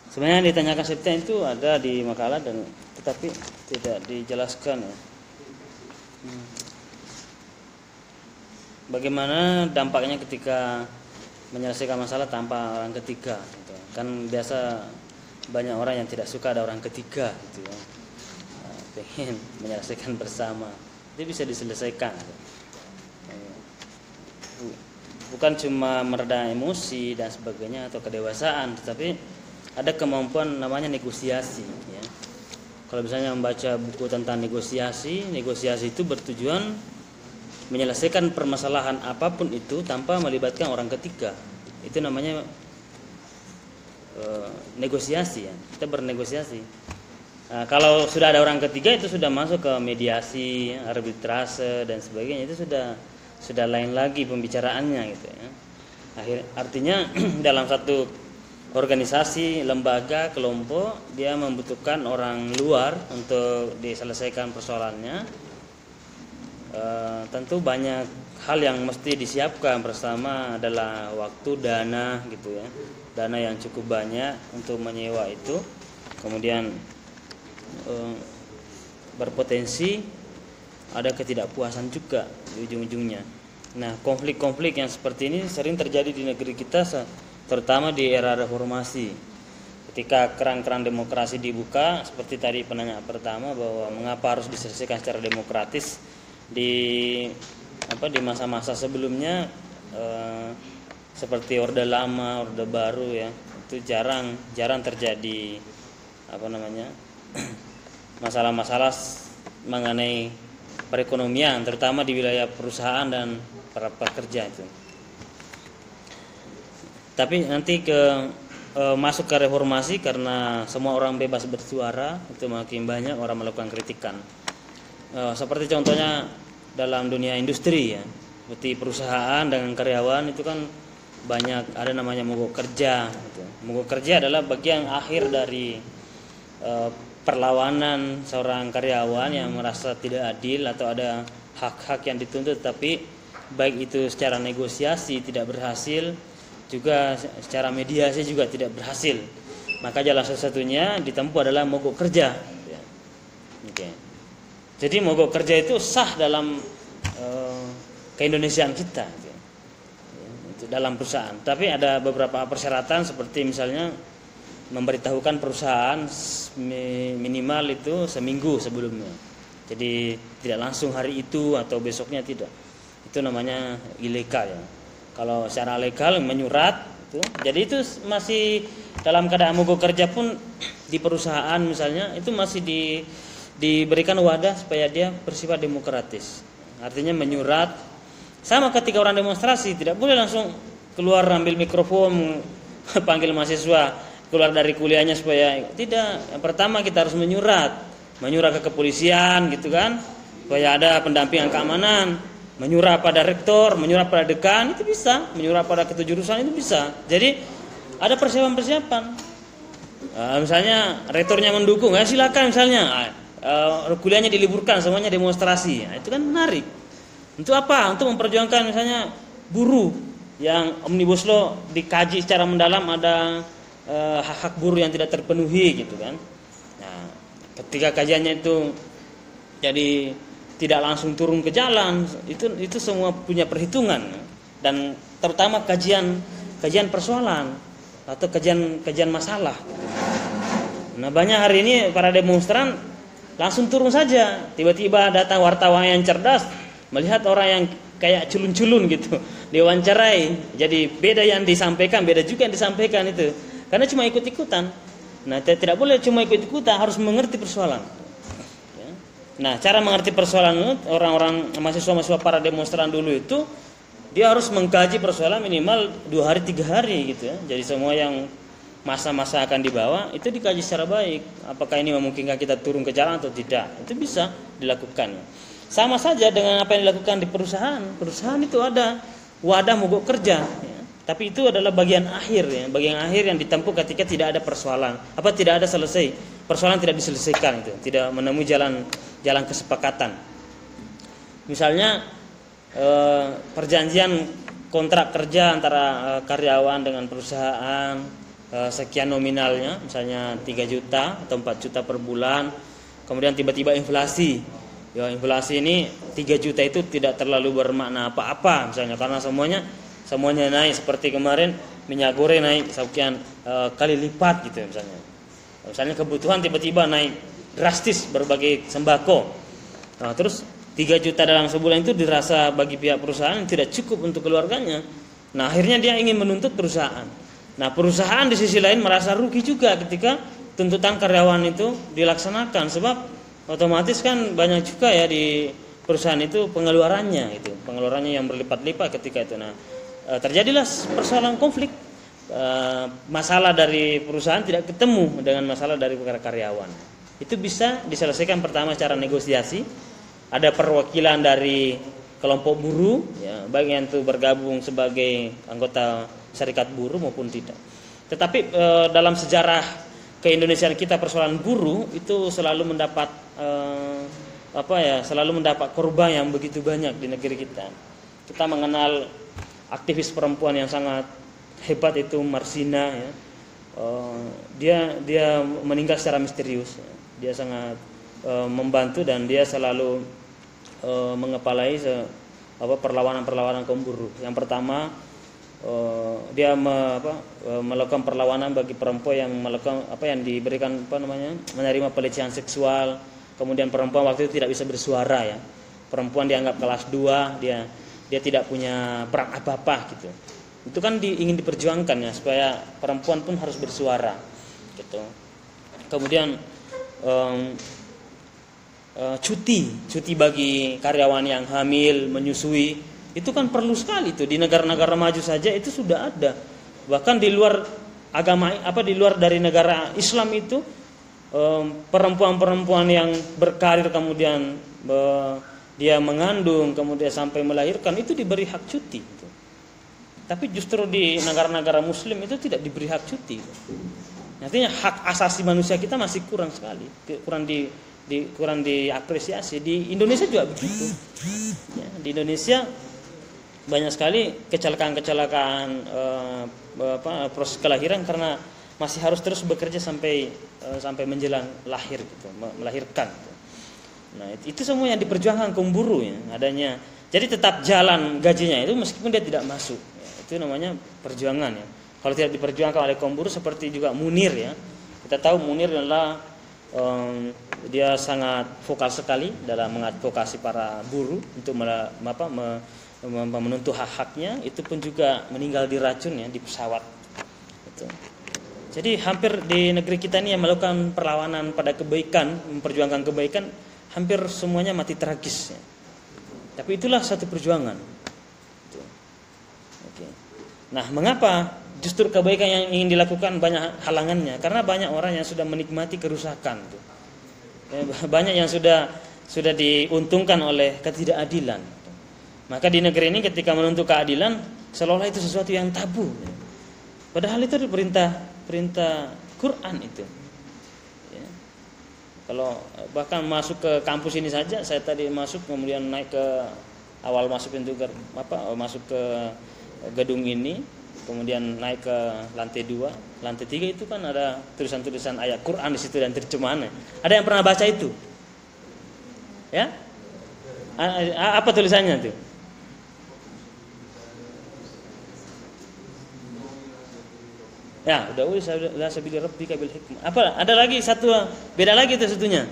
Sebenarnya ditanyakan Septian itu ada di makalah dan tetapi tidak dijelaskan ya. Bagaimana dampaknya ketika menyelesaikan masalah tanpa orang ketiga gitu. Kan biasa banyak orang yang tidak suka ada orang ketiga gitu ya. Pengen menyelesaikan bersama. Itu bisa diselesaikan gitu. Bukan cuma mereda emosi dan sebagainya atau kedewasaan, tetapi ada kemampuan namanya negosiasi ya. Kalau misalnya membaca buku tentang negosiasi itu bertujuan menyelesaikan permasalahan apapun itu tanpa melibatkan orang ketiga. Itu namanya negosiasi ya. Kita bernegosiasi. Nah, kalau sudah ada orang ketiga itu sudah masuk ke mediasi, arbitrase dan sebagainya, itu sudah lain lagi pembicaraannya gitu ya. Artinya dalam satu organisasi, lembaga, kelompok dia membutuhkan orang luar untuk diselesaikan persoalannya. Tentu banyak hal yang mesti disiapkan. Pertama adalah waktu, dana gitu ya, dana yang cukup banyak untuk menyewa itu. Kemudian berpotensi ada ketidakpuasan juga di ujung-ujungnya. Nah, konflik-konflik yang seperti ini sering terjadi di negeri kita, terutama di era reformasi. Ketika keran-keran demokrasi dibuka, seperti tadi penanya pertama bahwa mengapa harus diselesaikan secara demokratis. Di masa-masa sebelumnya seperti Orde Lama, Orde Baru ya, itu jarang terjadi masalah-masalah mengenai perekonomian, terutama di wilayah perusahaan dan para pekerja itu. Tapi nanti masuk ke reformasi, karena semua orang bebas bersuara, itu makin banyak orang melakukan kritikan. Seperti contohnya dalam dunia industri ya, seperti perusahaan dengan karyawan itu kan banyak ada namanya mogok kerja gitu. Mogok kerja adalah bagian akhir dari perlawanan seorang karyawan yang merasa tidak adil atau ada hak-hak yang dituntut, tapi baik itu secara negosiasi tidak berhasil, juga secara mediasi juga tidak berhasil. Maka jalan satu-satunya ditempuh adalah mogok kerja. Oke. Jadi mogok kerja itu sah dalam keindonesiaan kita, itu dalam perusahaan. Tapi ada beberapa persyaratan, seperti misalnya memberitahukan perusahaan minimal itu seminggu sebelumnya. Jadi tidak langsung hari itu atau besoknya, tidak. Itu namanya ilegal ya. Kalau secara legal menyurat itu, jadi itu masih dalam keadaan mogok kerja pun di perusahaan misalnya itu masih diberikan wadah supaya dia bersifat demokratis. Artinya menyurat. Sama ketika orang demonstrasi, tidak boleh langsung keluar ambil mikrofon panggil mahasiswa keluar dari kuliahnya, supaya tidak. Yang pertama kita harus menyurat ke kepolisian gitu kan, supaya ada pendampingan keamanan. Menyurat pada rektor, menyurat pada dekan, itu bisa. Menyurat pada ketua jurusan itu bisa. Jadi ada persiapan. Misalnya rektornya mendukung, ya silakan misalnya. Kuliahnya diliburkan, semuanya demonstrasi. Nah, itu kan menarik. Untuk apa? Untuk memperjuangkan misalnya buruh yang Omnibus Law dikaji secara mendalam, ada hak-hak buruh yang tidak terpenuhi gitu kan. Nah, ketika kajiannya itu jadi tidak langsung turun ke jalan, itu semua punya perhitungan, dan terutama kajian persoalan atau kajian masalah. Nah, banyak hari ini para demonstran langsung turun saja, tiba-tiba datang wartawan yang cerdas, melihat orang yang kayak culun-culun gitu, diwawancarai. Jadi beda yang disampaikan, beda juga yang disampaikan itu. Karena cuma ikut-ikutan. Nah, tidak boleh cuma ikut-ikutan, harus mengerti persoalan. Nah, cara mengerti persoalan orang-orang mahasiswa para demonstran dulu itu, dia harus mengkaji persoalan minimal 2 hari 3 hari gitu ya. Jadi semua yang masa-masa akan dibawa itu dikaji secara baik. Apakah ini memungkinkan kita turun ke jalan atau tidak? Itu bisa dilakukan. Sama saja dengan apa yang dilakukan di perusahaan. Perusahaan itu ada wadah mogok kerja ya. Tapi itu adalah bagian akhir ya, bagian akhir yang ditempuh ketika tidak ada persoalan, tidak ada selesai, persoalan tidak diselesaikan itu, tidak menemui jalan kesepakatan. Misalnya perjanjian kontrak kerja antara karyawan dengan perusahaan sekian nominalnya, misalnya 3 juta atau 4 juta per bulan, kemudian tiba-tiba inflasi. Ya, inflasi ini 3 juta itu tidak terlalu bermakna apa-apa misalnya, karena semuanya naik, seperti kemarin minyak goreng naik sekian kali lipat gitu misalnya. Misalnya kebutuhan tiba-tiba naik drastis, berbagai sembako. Nah, terus 3 juta dalam sebulan itu dirasa bagi pihak perusahaan tidak cukup untuk keluarganya. Nah, akhirnya dia ingin menuntut perusahaan. Nah, perusahaan di sisi lain merasa rugi juga ketika tuntutan karyawan itu dilaksanakan, sebab otomatis kan banyak juga ya di perusahaan itu pengeluarannya yang berlipat-lipat ketika itu. Nah, terjadilah persoalan konflik, masalah dari perusahaan tidak ketemu dengan masalah dari karyawan. Itu bisa diselesaikan pertama secara negosiasi. Ada perwakilan dari kelompok buruh, ya, baik yang itu bergabung sebagai anggota serikat buruh maupun tidak. Tetapi dalam sejarah keindonesiaan kita, persoalan buruh itu selalu mendapat selalu mendapat korban yang begitu banyak di negeri kita. Kita mengenal aktivis perempuan yang sangat hebat itu Marsina, ya. Dia meninggal secara misterius. Dia sangat membantu dan dia selalu mengepalai perlawanan kaum buruh. Yang pertama, dia melakukan perlawanan bagi perempuan yang melakukan yang diberikan menerima pelecehan seksual. Kemudian perempuan waktu itu tidak bisa bersuara, ya. Perempuan dianggap kelas 2, dia tidak punya peran apa-apa gitu. Itu kan ingin diperjuangkan, ya, supaya perempuan pun harus bersuara gitu. Kemudian cuti bagi karyawan yang hamil, menyusui, itu kan perlu sekali tuh. Di negara-negara maju saja itu sudah ada. Bahkan di luar agama di luar dari negara Islam itu perempuan-perempuan yang berkarir kemudian dia mengandung kemudian sampai melahirkan itu diberi hak cuti gitu. Tapi justru di negara-negara muslim itu tidak diberi hak cuti. Artinya hak asasi manusia kita masih kurang sekali, kurang diapresiasi. Di Indonesia juga begitu. Ya, di Indonesia banyak sekali kecelakaan proses kelahiran karena masih harus terus bekerja sampai menjelang lahir gitu, melahirkan. Gitu. Nah, itu semua yang diperjuangkan kaum buruh, ya, adanya. Jadi tetap jalan gajinya itu meskipun dia tidak masuk. Ya, itu namanya perjuangan, ya. Kalau tidak diperjuangkan oleh kaum buruh seperti juga Munir, ya. Kita tahu Munir adalah dia sangat vokal sekali dalam mengadvokasi para buruh untuk menuntut hak-haknya. Itu pun juga meninggal diracun, ya, di pesawat. Gitu. Jadi hampir di negeri kita ini yang melakukan perlawanan pada kebaikan, memperjuangkan kebaikan, hampir semuanya mati tragis, ya. Tapi itulah satu perjuangan. Gitu. Oke. Nah, mengapa justru kebaikan yang ingin dilakukan banyak halangannya? Karena banyak orang yang sudah menikmati kerusakan. Tuh. Ya, banyak yang sudah diuntungkan oleh ketidakadilan. Maka di negeri ini ketika menuntut keadilan seolah-olah itu sesuatu yang tabu. Padahal itu perintah Quran itu. Ya. Kalau bahkan masuk ke kampus ini saja, saya tadi masuk kemudian naik ke awal masuk pintu masuk ke gedung ini, kemudian naik ke lantai 2, lantai 3 itu kan ada tulisan-tulisan ayat Quran di situ dan terjemahannya. Ada yang pernah baca itu? Ya? Apa tulisannya itu? Ya, udah sabili rabbika bil hikmah. Apa? Ada lagi satu, beda lagi itu satunya.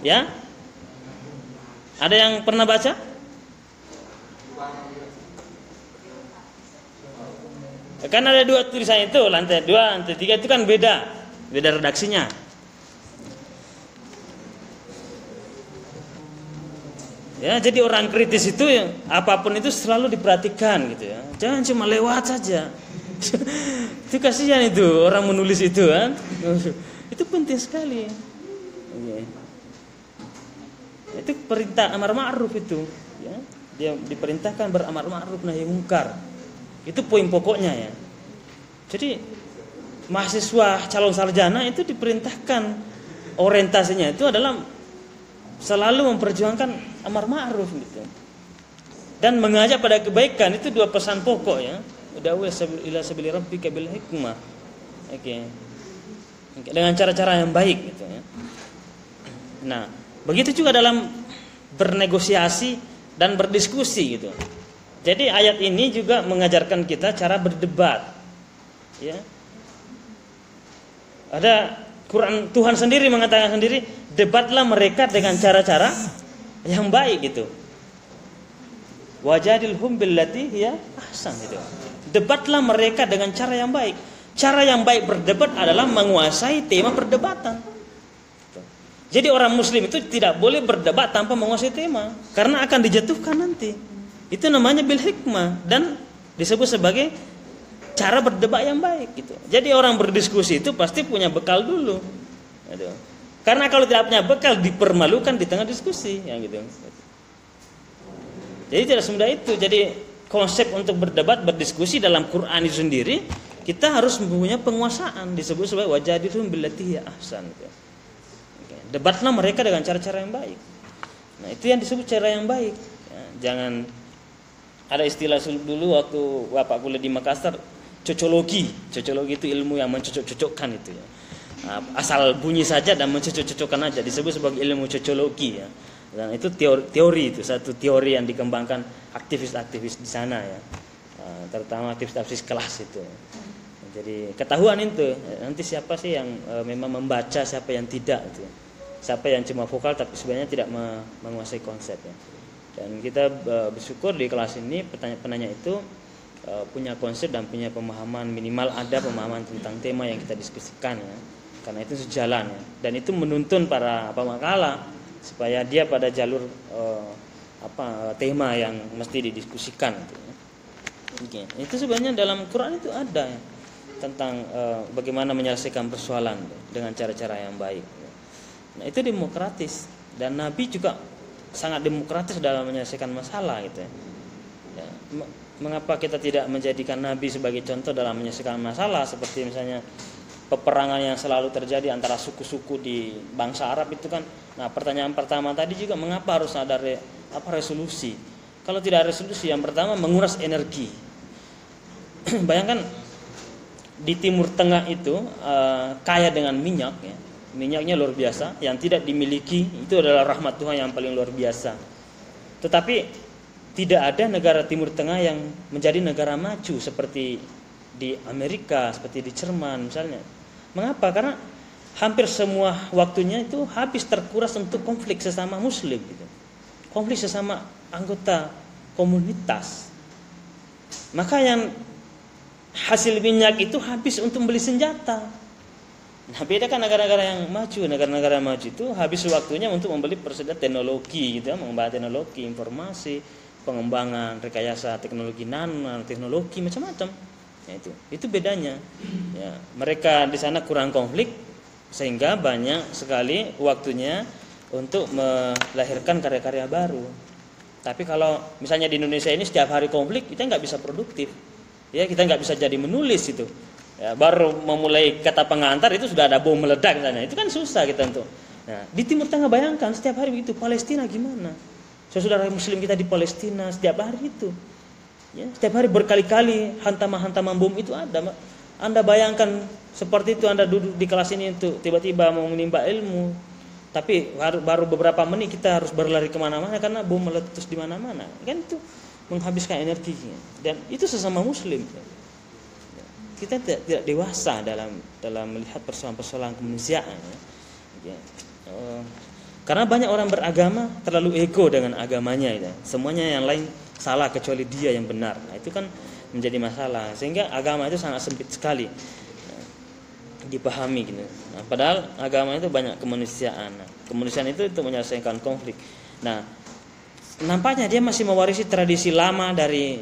Ya? Ada yang pernah baca? Kan ada 2 tulisan itu, lantai 2, lantai 3 itu kan beda redaksinya. Ya, jadi orang kritis itu apapun itu selalu diperhatikan gitu, ya. Jangan cuma lewat saja. Itu kasihan itu orang menulis itu kan. Itu penting sekali. Okay. Itu perintah amar ma'ruf itu, ya. Dia diperintahkan beramar ma'ruf nahi munkar. Itu poin pokoknya, ya. Jadi mahasiswa calon sarjana itu diperintahkan orientasinya itu adalah selalu memperjuangkan amar ma'ruf gitu. dan mengajak pada kebaikan. Itu dua pesan pokok ya. Ud'u ila sabili rabbika bil hikmah. Oke. Dengan cara-cara yang baik gitu ya. Nah, begitu juga dalam bernegosiasi dan berdiskusi gitu. Jadi ayat ini juga mengajarkan kita cara berdebat. Ya. Ada Quran, Tuhan sendiri mengatakan sendiri, debatlah mereka dengan cara-cara yang baik gitu. Wajadilhum billati hiya ahsan gitu. Debatlah mereka dengan cara yang baik. Cara yang baik berdebat adalah menguasai tema perdebatan. Jadi orang muslim itu tidak boleh berdebat tanpa menguasai tema, karena akan dijatuhkan nanti. Itu namanya bil hikmah dan disebut sebagai cara berdebat yang baik gitu. Jadi orang berdiskusi itu pasti punya bekal dulu. Gitu. Karena kalau tidak punya bekal dipermalukan di tengah diskusi, ya gitu. Jadi tidak semudah itu. Jadi konsep untuk berdebat, berdiskusi dalam Quran itu sendiri, kita harus mempunyai penguasaan, disebut sebagai wajadilhum billati hiya ahsan gitu. Debatlah mereka dengan cara-cara yang baik. Nah, itu yang disebut cara yang baik. Ya, jangan ada istilah dulu waktu Bapak kuliah di Makassar, cocologi. Cocologi itu ilmu yang mencocok-cocokkan itu ya. Asal bunyi saja dan mencocok-cocokkan aja disebut sebagai ilmu cocologi ya. Dan itu teori itu, satu teori yang dikembangkan aktivis-aktivis di sana ya. Terutama aktivis-aktivis kelas itu. Jadi ketahuan itu nanti siapa sih yang memang membaca, siapa yang tidak itu. Siapa yang cuma vokal tapi sebenarnya tidak menguasai konsep ya. Dan kita bersyukur di kelas ini penanya itu punya konsep dan punya pemahaman, minimal ada pemahaman tentang tema yang kita diskusikan ya. Karena itu sejalan ya. Dan itu menuntun para pemakalah supaya dia pada jalur tema yang mesti didiskusikan gitu ya. Okay. Itu sebenarnya dalam Quran itu ada ya, tentang bagaimana menyelesaikan persoalan dengan cara-cara yang baik. Nah, itu demokratis dan Nabi juga sangat demokratis dalam menyelesaikan masalah gitu ya. Ya, mengapa kita tidak menjadikan Nabi sebagai contoh dalam menyelesaikan masalah seperti misalnya peperangan yang selalu terjadi antara suku-suku di bangsa Arab itu kan. Nah, pertanyaan pertama tadi juga mengapa harus ada resolusi? Kalau tidak ada resolusi, yang pertama menguras energi. Bayangkan di Timur Tengah itu kaya dengan minyak ya. Minyaknya luar biasa, yang tidak dimiliki itu adalah rahmat Tuhan yang paling luar biasa. Tetapi tidak ada negara Timur Tengah yang menjadi negara maju seperti di Amerika, seperti di Jerman misalnya. Mengapa? Karena hampir semua waktunya itu habis terkuras untuk konflik sesama muslim gitu. Konflik sesama anggota komunitas. Maka yang hasil minyak itu habis untuk beli senjata. Nah, beda kan negara-negara yang maju. Negara-negara maju itu habis waktunya untuk membeli persenjataan teknologi gitu, mengembangkan teknologi, informasi, pengembangan, rekayasa teknologi nano, teknologi macam-macam. Ya, itu bedanya. Ya, mereka di sana kurang konflik sehingga banyak sekali waktunya untuk melahirkan karya-karya baru. Tapi kalau misalnya di Indonesia ini setiap hari konflik, kita nggak bisa produktif. Ya, kita nggak bisa jadi menulis itu. Ya, baru memulai kata pengantar itu sudah ada bom meledak misalnya. Itu kan susah kita untuk. Nah, di Timur Tengah bayangkan setiap hari begitu. Palestina gimana? Saudara muslim kita di Palestina setiap hari itu. Ya, setiap hari berkali-kali hantaman-hantaman bom itu ada. Anda bayangkan seperti itu Anda duduk di kelas ini untuk tiba-tiba mau menimba ilmu. Tapi baru beberapa menit kita harus berlari kemana-mana karena bom meletus di mana-mana. Kan itu menghabiskan energi. Dan itu sesama muslim. Kita tidak dewasa dalam melihat persoalan-persoalan kemanusiaan ya. Karena banyak orang beragama terlalu ego dengan agamanya ya. Semuanya yang lain salah kecuali dia yang benar. Nah, itu kan menjadi masalah sehingga agama itu sangat sempit sekali dipahami gitu. Nah, padahal agama itu banyak kemanusiaan. Nah, kemanusiaan itu untuk menyelesaikan konflik. Nah, nampaknya dia masih mewarisi tradisi lama dari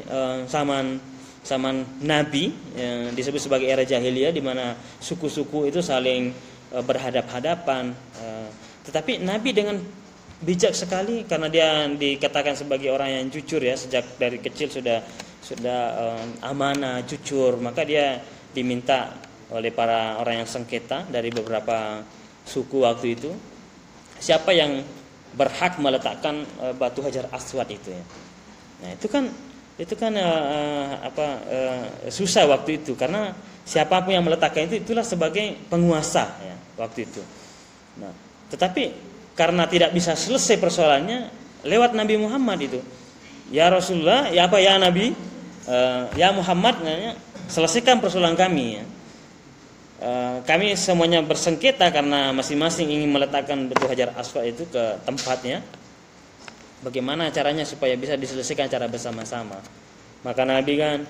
zaman Nabi yang disebut sebagai era jahiliyah di mana suku-suku itu saling berhadap-hadapan. Tetapi Nabi dengan bijak sekali karena dia dikatakan sebagai orang yang jujur ya, sejak dari kecil sudah amanah, jujur, maka dia diminta oleh para orang yang sengketa dari beberapa suku waktu itu siapa yang berhak meletakkan batu Hajar Aswad itu ya. Nah, itu kan susah waktu itu, karena siapapun yang meletakkan itulah sebagai penguasa ya waktu itu. Nah, tetapi karena tidak bisa selesai persoalannya lewat Nabi Muhammad itu. Ya Rasulullah, ya apa ya Nabi, ya Muhammad, selesaikan persoalan kami ya. Kami semuanya bersengketa karena masing-masing ingin meletakkan Batu Hajar Aswad itu ke tempatnya. Bagaimana caranya supaya bisa diselesaikan secara bersama-sama? Maka Nabi kan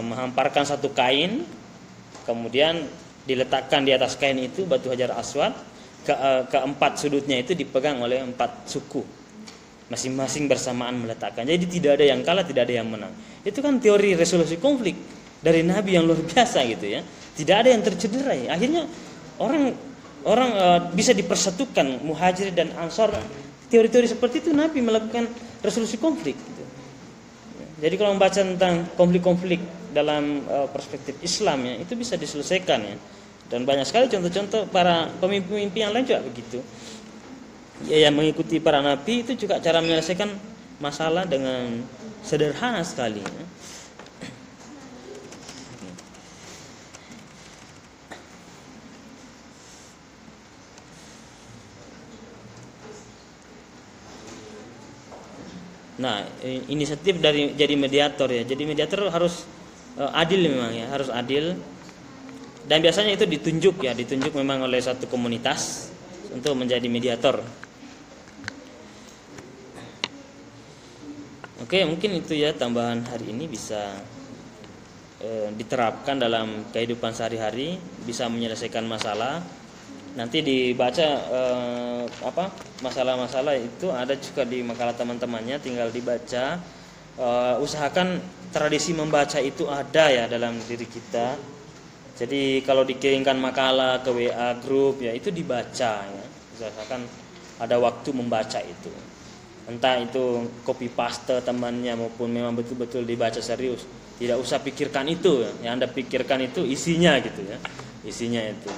menghamparkan satu kain, kemudian diletakkan di atas kain itu Batu Hajar Aswad, keempat sudutnya itu dipegang oleh 4 suku. Masing-masing bersamaan meletakkan. Jadi tidak ada yang kalah, tidak ada yang menang. Itu kan teori resolusi konflik dari Nabi yang luar biasa gitu ya. Tidak ada yang tercederai. Akhirnya orang bisa dipersatukan, Muhajir dan Ansar. Teori-teori seperti itu Nabi melakukan resolusi konflik gitu. Jadi kalau membaca tentang konflik-konflik dalam perspektif Islam ya, itu bisa diselesaikan ya. Dan banyak sekali contoh-contoh para pemimpin yang lain juga begitu. Ya, yang mengikuti para nabi itu juga cara menyelesaikan masalah dengan sederhana sekali ya. Nah, inisiatif dari jadi mediator ya. Jadi mediator harus adil memang ya, harus adil. Dan biasanya itu ditunjuk memang oleh satu komunitas untuk menjadi mediator. Oke, mungkin itu ya tambahan hari ini bisa diterapkan dalam kehidupan sehari-hari, bisa menyelesaikan masalah. Nanti dibaca masalah-masalah itu ada juga di makalah teman-temannya, tinggal dibaca. Usahakan tradisi membaca itu ada ya dalam diri kita. Jadi kalau dikirimkan makalah ke WA grup ya itu dibaca ya. Usahakan ada waktu membaca itu. Entah itu copy paste temannya maupun memang betul-betul dibaca serius. Tidak usah pikirkan itu, yang Anda pikirkan itu isinya gitu ya. Isinya itu.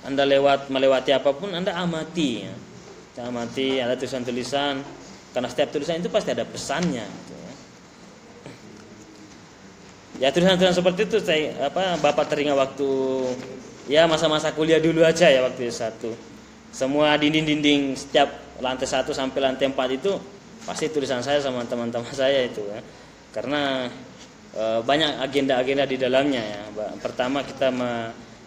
Anda melewati apapun Anda amati ya. Amati ada tulisan-tulisan, karena setiap tulisan itu pasti ada pesannya gitu ya. Ya tulisan-tulisan seperti itu Bapak teringat waktu ya masa-masa kuliah dulu aja ya waktu S1. Semua dinding-dinding setiap lantai 1 sampai lantai 4 itu pasti tulisan saya sama teman-teman saya itu ya. Karena banyak agenda-agenda di dalamnya ya. Pertama kita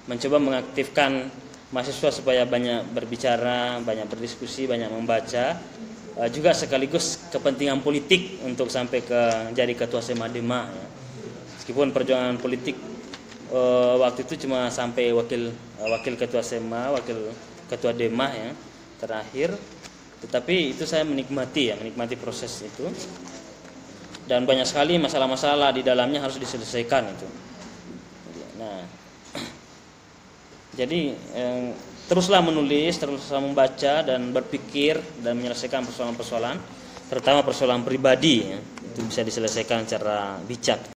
mencoba mengaktifkan mahasiswa supaya banyak berbicara, banyak berdiskusi, banyak membaca. Juga sekaligus kepentingan politik untuk sampai ke jadi ketua Semadema ya. Meskipun perjuangan politik waktu itu cuma sampai wakil ketua SEMA, wakil ketua Dema ya terakhir, tetapi itu saya menikmati proses itu, dan banyak sekali masalah-masalah di dalamnya harus diselesaikan itu. Nah, jadi teruslah menulis, teruslah membaca dan berpikir dan menyelesaikan persoalan-persoalan, terutama persoalan pribadi ya, itu bisa diselesaikan secara bijak.